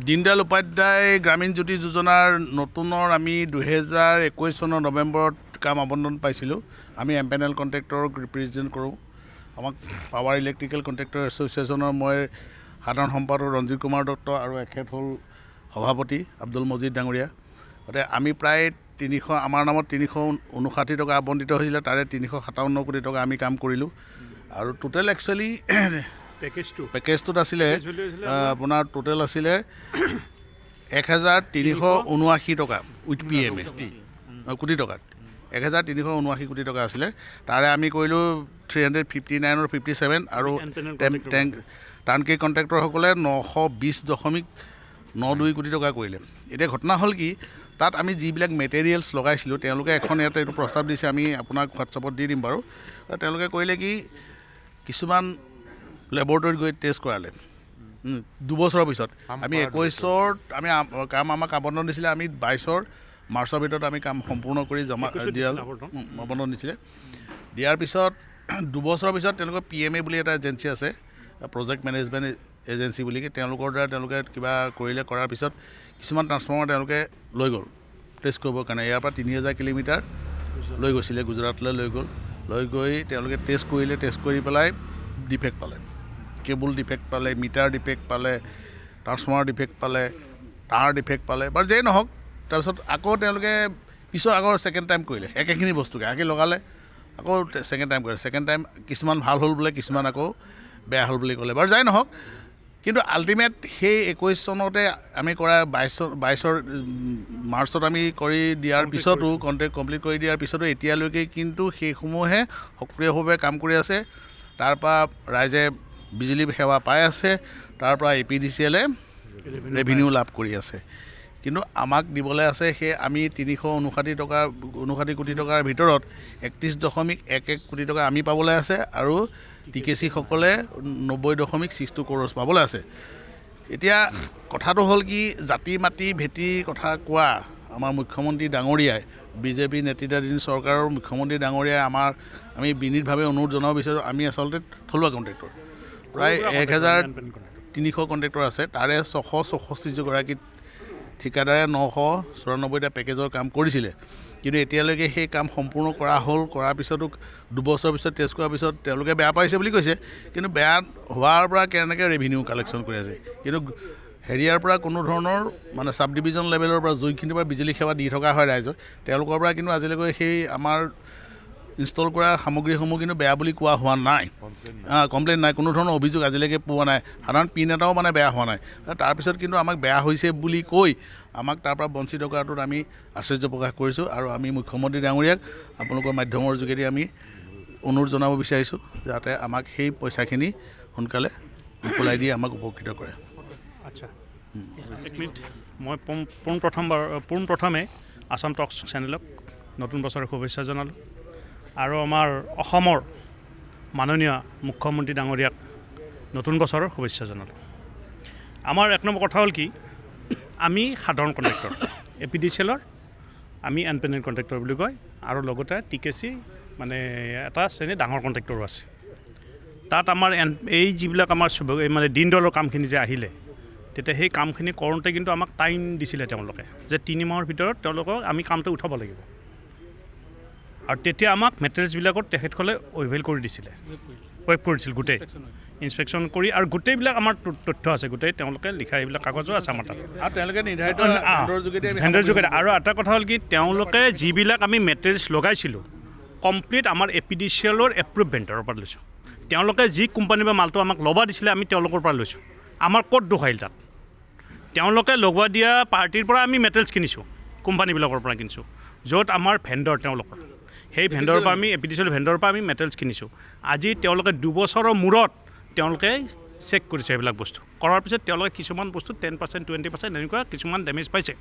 দীনদয়াল উপাধ্যায় গ্ৰামীণ জ্যোতি যোজনাৰ নতুনৰ আমি 2021 চনৰ নৱেম্বৰত কাম আবণ্টন পাইছিলোঁ। আমি এমপেনেল কণ্ট্ৰেক্টৰক ৰিপ্ৰেজেণ্ট কৰোঁ। আমাক পাৱাৰ ইলেক্ট্ৰিকেল কণ্ট্ৰেক্টৰ এছ'চিয়েশ্যনৰ মই সাধাৰণ সম্পাদক ৰঞ্জিত কুমাৰ দত্ত আৰু এখেত হ'ল সভাপতি আব্দুল মজিদ ডাঙৰীয়া। গতিকে আমি প্ৰায় 300 আমাৰ নামত 359 টকা আবণ্টিত হৈছিলে, তাৰে 357 কোটি টকা আমি কাম কৰিলোঁ। আৰু টোটেল একচুৱেলি পেকেজটোত আছিলে আপোনাৰ টোটেল আছিলে 1379 টকা উইথ PMA কোটি টকাত 1379 কোটি টকা আছিলে। তাৰে আমি কৰিলোঁ 359 57 আৰু টাৰ্ণকে কণ্ট্ৰেক্টৰসকলে 920.92 কোটি টকা কৰিলে। এতিয়া ঘটনা হ'ল কি, তাত আমি যিবিলাক মেটেৰিয়েলছ লগাইছিলোঁ তেওঁলোকে এখন ইয়াতে এইটো প্ৰস্তাৱ দিছে, আমি আপোনাক হোৱাটছআপত দি দিম বাৰু। তেওঁলোকে কৰিলে কি, কিছুমান লেবৰেটৰীত গৈ টেষ্ট কৰালে 2 বছৰৰ পিছত। আমি 21ত আমি কাম আমাক আবণ্টন দিছিলে, আমি 22 মাৰ্চৰ ভিতৰত আমি কাম সম্পূৰ্ণ কৰি জমা আবণ্টন দিছিলে। দিয়াৰ পিছত 2 বছৰৰ পিছত তেওঁলোকৰ PMA বুলি এটা এজেঞ্চি আছে, প্ৰজেক্ট মেনেজমেণ্ট এজেঞ্চি বুলি, তেওঁলোকৰ দ্বাৰা তেওঁলোকে কিবা কৰিলে, কৰাৰ পিছত কিছুমান ট্ৰান্সফৰ্মাৰ তেওঁলোকে লৈ গ'ল টেষ্ট কৰিবৰ কাৰণে। ইয়াৰ পৰা 3000 কিলোমিটাৰ লৈ গৈছিলে, গুজৰাটলৈ লৈ গ'ল। লৈ গৈ তেওঁলোকে টেষ্ট কৰিলে, টেষ্ট কৰি পেলাই ডিফেক্ট পালে, কেবল ডিফেক্ট পালে, মিটাৰ ডিফেক্ট পালে, ট্ৰান্সফৰ্মাৰ ডিফেক্ট পালে, তাঁৰ ডিফেক্ট পালে, বাৰু যেই নহওক। তাৰপিছত আকৌ তেওঁলোকে আগৰ ছেকেণ্ড টাইম কৰিলে একেখিনি বস্তুকে আগে লগালে, আকৌ ছেকেণ্ড টাইম কৰিলে। ছেকেণ্ড টাইম কিছুমান ভাল হ'ল বোলে, কিছুমান আকৌ বেয়া হ'ল বুলি ক'লে, বাৰু যাই নহওক। কিন্তু আল্টিমেট সেই 21 চনতে আমি কৰা 22 মাৰ্চত আমি কৰি দিয়াৰ পিছতো, কণ্ট্ৰেক্ট কমপ্লিট কৰি দিয়াৰ পিছতো এতিয়ালৈকে কিন্তু সেইসমূহে সক্ৰিয়ভাৱে কাম কৰি আছে। তাৰপৰা ৰাইজে বিজুলী সেৱা পাই আছে, তাৰপৰা APDCL ৰেভিনিউ লাভ কৰি আছে। কিন্তু আমাক দিবলৈ আছে সেই আমি 359 কোটি টকাৰ ভিতৰত 31.11 কোটি টকা আমি পাবলৈ আছে, আৰু TKC-সকলে 90.62 crores পাবলৈ আছে। এতিয়া কথাটো হ'ল কি, জাতি মাটি ভেটিৰ কথা কোৱা আমাৰ মুখ্যমন্ত্ৰী ডাঙৰীয়াই, BJP নেতৃত্বাধীন চৰকাৰৰ মুখ্যমন্ত্ৰী ডাঙৰীয়াই আমি বিনীতভাৱে অনুৰোধ জনাব বিচাৰোঁ, আমি আচলতে থলুৱা কণ্ট্ৰেক্টৰ প্ৰায় 1300 কণ্ট্ৰেক্টৰ আছে, তাৰে 664 গৰাকী ঠিকাদাৰে 994টা পেকেজৰ কাম কৰিছিলে। কিন্তু এতিয়ালৈকে সেই কাম সম্পূৰ্ণ কৰা হ'ল, কৰাৰ পিছতো 2 বছৰৰ পিছত টেষ্ট কৰাৰ পিছত তেওঁলোকে বেয়া পাইছে বুলি কৈছে। কিন্তু বেয়া হোৱাৰ পৰা কেনেকৈ ৰেভিনিউ কালেকশ্যন কৰি আছে, কিন্তু হেৰিয়াৰ পৰা কোনো ধৰণৰ মানে ছাব ডিভিজন লেভেলৰ পৰা যোনখিনিৰ পৰা বিজুলী সেৱা দি থকা হয় ৰাইজক, তেওঁলোকৰ পৰা কিন্তু আজিলৈকে সেই আমাৰ ইনষ্টল কৰা সামগ্ৰীসমূহ কিন্তু বেয়া বুলি কোৱা হোৱা নাই, কমপ্লেইন নাই, কোনো ধৰণৰ অভিযোগ আজিলৈকে পোৱা নাই। সাধাৰণ পিন এটাও মানে বেয়া হোৱা নাই। তাৰপিছত কিন্তু আমাক বেয়া হৈছে বুলি কৈ আমাক তাৰ পৰা বঞ্চিত কৰাটোত আমি আশ্চৰ্য প্ৰকাশ কৰিছোঁ। আৰু আমি মুখ্যমন্ত্ৰী ডাঙৰীয়াক আপোনালোকৰ মাধ্যমৰ যোগেদি আমি অনুৰোধ জনাব বিচাৰিছোঁ যাতে আমাক সেই পইচাখিনি সোনকালে মোকলাই দি আমাক উপকৃত কৰে। আচ্ছা, মই পোনপ্ৰথমে আসাম টক্স চেনেলক নতুন বছৰৰ শুভেচ্ছা জনালোঁ, আৰু আমাৰ অসমৰ মাননীয় মুখ্যমন্ত্ৰী ডাঙৰীয়াক নতুন বছৰৰ শুভেচ্ছা জনালোঁ। আমাৰ 1 নম্বৰ কথা হ'ল কি, আমি সাধাৰণ কণ্ট্ৰেক্টৰ, APDCL আমি এনপেনেল কণ্ট্ৰেক্টৰ বুলি কয়, আৰু লগতে TKC মানে এটা শ্ৰেণী ডাঙৰ কণ্ট্ৰেক্টৰো আছে। তাত আমাৰ এই যিবিলাক আমাৰ মানে দীনদয়ালৰ কামখিনি যে আহিলে, তেতিয়া সেই কামখিনি কৰোঁতে কিন্তু আমাক টাইম দিছিলে তেওঁলোকে, যে 3 মাহৰ ভিতৰত তেওঁলোকক আমি কামটো উঠাব লাগিব। আৰু তেতিয়া আমাক মেটেৰিয়েলছবিলাকত তেখেতসকলে ৱেইভ কৰি দিছিলে, ৱেইভ কৰিছিল গোটেই ইনস্পেকশ্যন কৰি, আৰু গোটেইবিলাক আমাৰ তথ্য আছে, গোটেই তেওঁলোকে লিখা এইবিলাক কাগজো আছে আমাৰ তাত, আৰু তেওঁলোকে নিৰ্ধাৰিত ভেণ্ডৰ যোগেদি। আৰু এটা কথা হ'ল কি, তেওঁলোকে যিবিলাক আমি মেটেৰিয়েলছ লগাইছিলোঁ কমপ্লিট আমাৰ APDCL এপ্ৰুভ ভেণ্ডৰৰ পৰা লৈছোঁ। তেওঁলোকে যি কোম্পানীৰ পৰা মালটো আমাক ল'ব দিছিলে আমি তেওঁলোকৰ পৰা লৈছোঁ। আমাৰ ক'ত দুখ আহিল তাত, তেওঁলোকে লগোৱা দিয়া পাৰ্টিৰ পৰা আমি মেটেৰিয়েলছ কিনিছোঁ, কোম্পানীবিলাকৰ পৰা কিনিছোঁ, য'ত আমাৰ ভেণ্ডৰ তেওঁলোকৰ, সেই ভেণ্ডৰৰ পৰা আমি APDCL ভেণ্ডৰৰ পৰা আমি মেটেৰিয়েলছ কিনিছোঁ। আজি তেওঁলোকে 2 বছৰৰ মূৰত তেওঁলোকে চেক কৰিছে এইবিলাক বস্তু, কৰাৰ পিছত তেওঁলোকে কিছুমান বস্তু 10% 20% এনেকুৱা কিছুমান ডেমেজ পাইছে।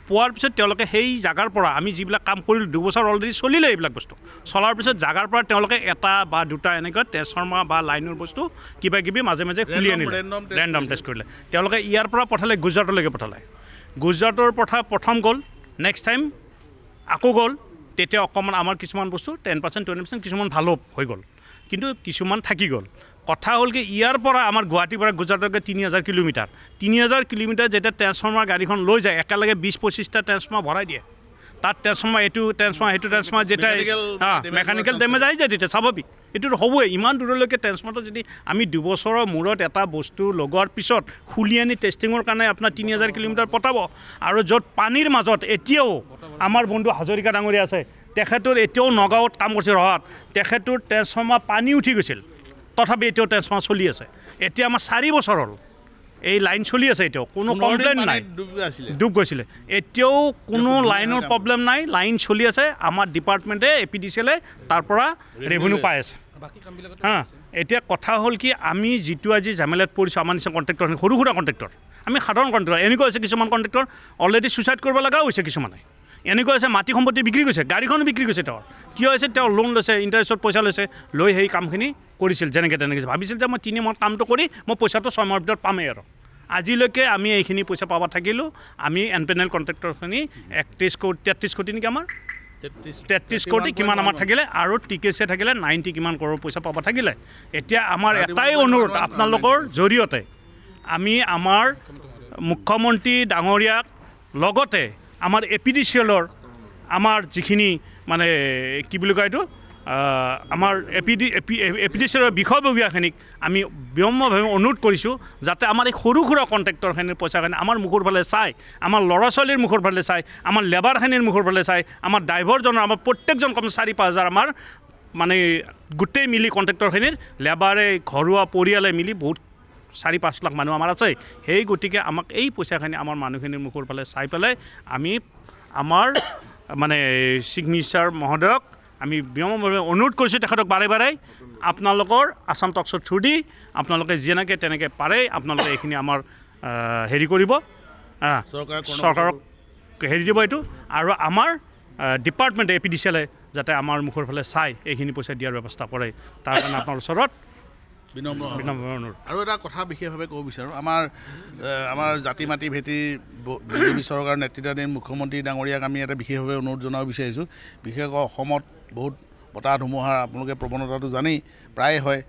পোৱাৰ পিছত তেওঁলোকে সেই জাগাৰ পৰা আমি যিবিলাক কাম কৰিলোঁ 2 বছৰ অলৰেডি চলিলে এইবিলাক বস্তু, চলাৰ পিছত জাগাৰ পৰা তেওঁলোকে 1 বা 2টা এনেকুৱা ট্ৰেন্সফৰ্মাৰ বা লাইনৰ বস্তু কিবা কিবি মাজে মাজে খুলি আনিলে, ৰেণ্ডম টেষ্ট কৰিলে। তেওঁলোকে ইয়াৰ পৰা পঠালে গুজৰাটলৈকে পঠালে, গুজৰাটৰ প্ৰথম গ'ল, নেক্সট টাইম আকৌ গ'ল, তেতিয়া অকণমান আমাৰ কিছুমান বস্তু 10% 20% কিছুমান ভালো হৈ গ'ল। কিন্তু কিছুমান থাকি গ'ল। কথা হ'ল কি ইয়াৰ পৰা আমাৰ গুৱাহাটীৰ পৰা গুজৰাটলৈকে 3000 কিলোমিটাৰ 3000 কিলোমিটাৰ যেতিয়া ট্ৰেন্সফৰ্মাৰ গাড়ীখন লৈ যায় একেলগে 20-25টা ট্ৰেন্সফৰ্মাৰ ভৰাই দিয়ে। তাত ট্ৰেন্সফৰ্মাৰ এইটো ট্ৰেন্সফৰ্মাৰ সেইটো ট্ৰেন্সফৰ্মাৰ যেতিয়া মেকানিকেল ডেমেজ আহি যায় তেতিয়া স্বাভাৱিক এইটোতো হ'বই। ইমান দূৰলৈকে ট্ৰেন্সফৰ্মাৰটো যদি আমি 2 বছৰৰ মূৰত এটা বস্তু লগোৱাৰ পিছত খুলি আনি টেষ্টিঙৰ কাৰণে আপোনাৰ 3000 কিলোমিটাৰ পঠাব আৰু য'ত পানীৰ মাজত এতিয়াও আমাৰ বন্ধু হাজৰিকা ডাঙৰীয়া আছে, তেখেতৰ এতিয়াও নগাঁৱত কাম কৰিছে ৰহাত, তেখেতৰ ট্ৰেন্সফৰ্মাৰ পানী উঠি গৈছিল তথাপি এতিয়াও ট্ৰেন্সফৰ্মাৰ চলি আছে। এতিয়া আমাৰ 4 বছৰ হ'ল এই লাইন চলি আছে, এতিয়াও কোনো কমপ্লেইন নাই, ডুব গৈছিলে এতিয়াও কোনো লাইনৰ প্ৰব্লেম নাই, লাইন চলি আছে। আমাৰ ডিপাৰ্টমেণ্টে APDCL তাৰ পৰা ৰেভিনিউ পাই আছে। এতিয়া কথা হ'ল কি আমি যিটো আজি ঝামেলাত পৰিছোঁ আমাৰ নিচিনা কণ্ট্ৰেক্টৰ সৰু সুৰা কণ্ট্ৰেক্টৰ আমি সাধাৰণ কণ্ট্ৰেক্টৰ এনেকুৱা হৈছে কিছুমান কণ্ট্ৰেক্টৰ অলৰেডি ছুইচাইড কৰিব লগাও হৈছে, কিছুমানে এনেকুৱা হৈছে মাটি সম্পত্তি বিক্ৰী কৰিছে, গাড়ীখনো বিক্ৰী কৰিছে। তেওঁৰ কি হৈছে তেওঁ লোন লৈছে, ইণ্টাৰেষ্টত পইচা লৈছে, লৈ সেই কামখিনি কৰিছিল যেনেকৈ তেনেকৈ ভাবিছিল যে মই 3 মাহত কামটো কৰি মই পইচাটো 6 মাহৰ ভিতৰত পামেই। আৰু আজিলৈকে আমি এইখিনি পইচা পাব থাকিলোঁ। আমি এনপেনেল কণ্ট্ৰেক্টৰখিনি 33 কোটি নেকি আমাৰ 33 কোটি কিমান আমাৰ থাকিলে আৰু TKC থাকিলে 90 কিমান কৰোৰ পইচা পাব থাকিলে। এতিয়া আমাৰ এটাই অনুৰোধ আপোনালোকৰ জৰিয়তে আমি আমাৰ মুখ্যমন্ত্ৰী ডাঙৰীয়াক লগতে আমাৰ APDCLৰ আমাৰ যিখিনি মানে কি বুলি কয় এইটো আমাৰ APDCLৰ বিষয়ববীয়াখিনিক আমি বিনম্ৰভাৱে অনুৰোধ কৰিছোঁ যাতে আমাৰ এই সৰু সুৰা কণ্ট্ৰেক্টৰখিনিৰ পইচাখিনি আমাৰ মুখৰ ফালে চাই, আমাৰ ল'ৰা ছোৱালীৰ মুখৰ ফালে চাই, আমাৰ লেবাৰখিনিৰ মুখৰ ফালে চাই, আমাৰ ড্ৰাইভাৰজনৰ আমাৰ প্ৰত্যেকজন কম 4-5 হাজাৰ আমাৰ মানে গোটেই মিলি কণ্ট্ৰেক্টৰখিনিৰ লেবাৰে ঘৰুৱা পৰিয়ালে মিলি বহুত 4-5 লাখ মানুহ আমাৰ আছে। সেই গতিকে আমাক এই পইচাখিনি আমাৰ মানুহখিনিৰ মুখৰ ফালে চাই পেলাই আমি আমাৰ মানে চিফ মিনিষ্টাৰ মহোদয়ক আমি বিনম্ৰভাৱে অনুৰোধ কৰিছোঁ তেখেতক বাৰে বাৰে আপোনালোকৰ আসাম টক্সৰ থ্ৰু দি আপোনালোকে যেনেকৈ তেনেকৈ পাৰে আপোনালোকে এইখিনি আমাৰ হেৰি কৰিব, চৰকাৰক হেৰি দিব এইটো। আৰু আমাৰ ডিপাৰ্টমেণ্ট APDCLে যাতে আমাৰ মুখৰ ফালে চাই এইখিনি পইচা দিয়াৰ ব্যৱস্থা কৰে, তাৰ কাৰণে আপোনাৰ ওচৰত বিনম্ৰ অনুৰোধ। আৰু এটা কথা বিশেষভাৱে ক'ব বিচাৰোঁ, আমাৰ জাতি মাটি ভেটি বিজেপি চৰকাৰৰ নেতৃত্বাধীন মুখ্যমন্ত্ৰী ডাঙৰীয়াক আমি এটা বিশেষভাৱে অনুৰোধ জনাব বিচাৰিছোঁ। বিশেষকৈ অসমত বহুত বতাহ ধুমুহাৰ আপোনালোকে প্ৰৱণতাটো জানেই প্ৰায় হয়,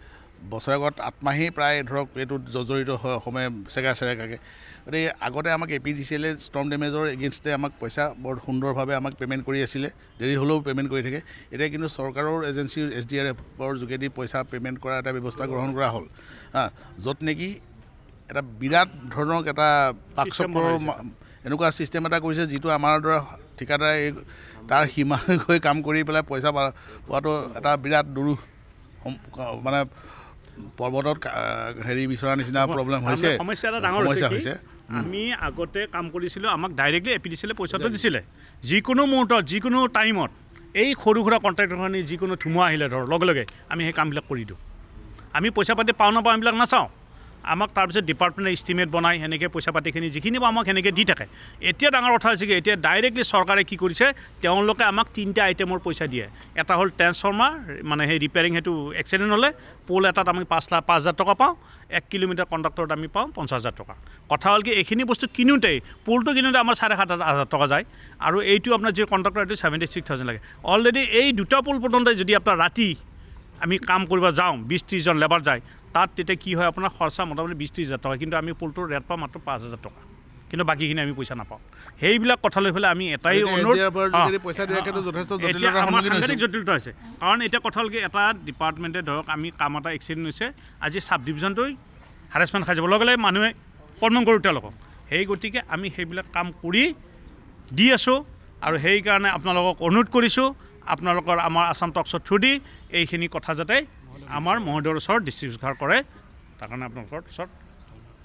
বছৰেকত 8 মাহেই প্ৰায় ধৰক এইটোত জৰ্জৰিত হয় অসমে চেগা চেৰেকাকৈ। গতিকে আগতে আমাক APDCLে ষ্টৰ্ম ডেমেজৰ এগেইনষ্টে আমাক পইচা বৰ সুন্দৰভাৱে আমাক পে'মেণ্ট কৰি আছিলে, দেৰি হ'লেও পে'মেণ্ট কৰি থাকে। এতিয়া কিন্তু চৰকাৰৰ এজেঞ্চিৰ SDRFৰ যোগেদি পইচা পে'মেণ্ট কৰাৰ এটা ব্যৱস্থা গ্ৰহণ কৰা হ'ল, য'ত নেকি এটা বিৰাট ধৰণৰ এটা পাকচক্ৰৰ এনেকুৱা ছিষ্টেম এটা কৰিছে যিটো আমাৰ দৰে ঠিকাদাৰে তাৰ সীমা গৈ কাম কৰি পেলাই পইচা পোৱাটো এটা বিৰাট মানে পৰ্বতত হেৰি বিচৰাৰ নিচিনা প্ৰব্লেম হৈছে, সমস্যা হৈছে। আমি আগতে কাম কৰিছিলোঁ, আমাক ডাইৰেক্টলি APDCLে পইচাটো দিছিলে যিকোনো মুহূৰ্তত যিকোনো টাইমত। এই সৰু সুৰা কণ্ট্ৰেক্টৰখিনি যিকোনো ধুমুহা আহিলে ধৰক লগে লগে আমি সেই কামবিলাক কৰি দিওঁ। আমি পইচা পাতি পাওঁ নাপাওঁ এইবিলাক নাচাওঁ, আমাক তাৰপিছত ডিপাৰ্টমেণ্টে ইষ্টিমেট বনাই সেনেকৈ পইচা পাতিখিনি যিখিনি পাওঁ আমাক সেনেকৈ দি থাকে। এতিয়া ডাঙৰ কথা হৈছে কি এতিয়া ডাইৰেক্টলি চৰকাৰে কি কৰিছে, তেওঁলোকে আমাক 3টা আইটেমৰ পইচা দিয়ে। এটা হ'ল ট্ৰেন্সফৰ্মাৰ মানে সেই ৰিপেয়াৰিং, সেইটো এক্সিডেণ্ট হ'লে পোল এটাত আমি 5,000 টকা পাওঁ, 1 কিলোমিটাৰ কণ্ডাক্টৰত আমি পাওঁ 50,000 টকা। কথা হ'ল কি এইখিনি বস্তু কিনোতেই পোলটো কিনোতে আমাৰ 7,500 টকা যায়, আৰু এইটো আপোনাৰ যি কণ্ডাক্টৰ এইটো 76,000 লাগে। অলৰেডি এই 2টা পোল পৰ্যন্ত যদি আপোনাৰ ৰাতি আমি কাম কৰিব যাওঁ 20-30 জন লেবাৰ যায়, তাত তেতিয়া কি হয় আপোনাৰ খৰচা মোটামুটি 20-30 হাজাৰ টকা, কিন্তু আমি পোলটোৰ ৰেট পাওঁ মাত্ৰ 5,000 টকা, কিন্তু বাকীখিনি আমি পইচা নাপাওঁ। সেইবিলাক কথা লৈ পেলাই আমি এটাই অনুৰোধ, সাংঘাতিক জটিলতা হৈছে। কাৰণ এতিয়া কথা হ'ল কি এটা ডিপাৰ্টমেণ্টে ধৰক আমি কাম এটা এক্সিডেণ্ট হৈছে, আজি চাব ডিভিজনটোৱে হাৰেছমেণ্ট খাই যাব লগে লগে মানুহে কৰ্মন কৰোঁ তেওঁলোকক। সেই গতিকে আমি সেইবিলাক কাম কৰি দি আছোঁ, আৰু সেইকাৰণে আপোনালোকক অনুৰোধ কৰিছোঁ আপোনালোকৰ আমাৰ আসাম টক্সৰ থ্ৰু দি এইখিনি কথা যাতে আমাৰ মহোদয়ৰ ওচৰত দৃষ্টিগোচৰ কৰে, তাৰ কাৰণে আপোনালোকৰ ওচৰত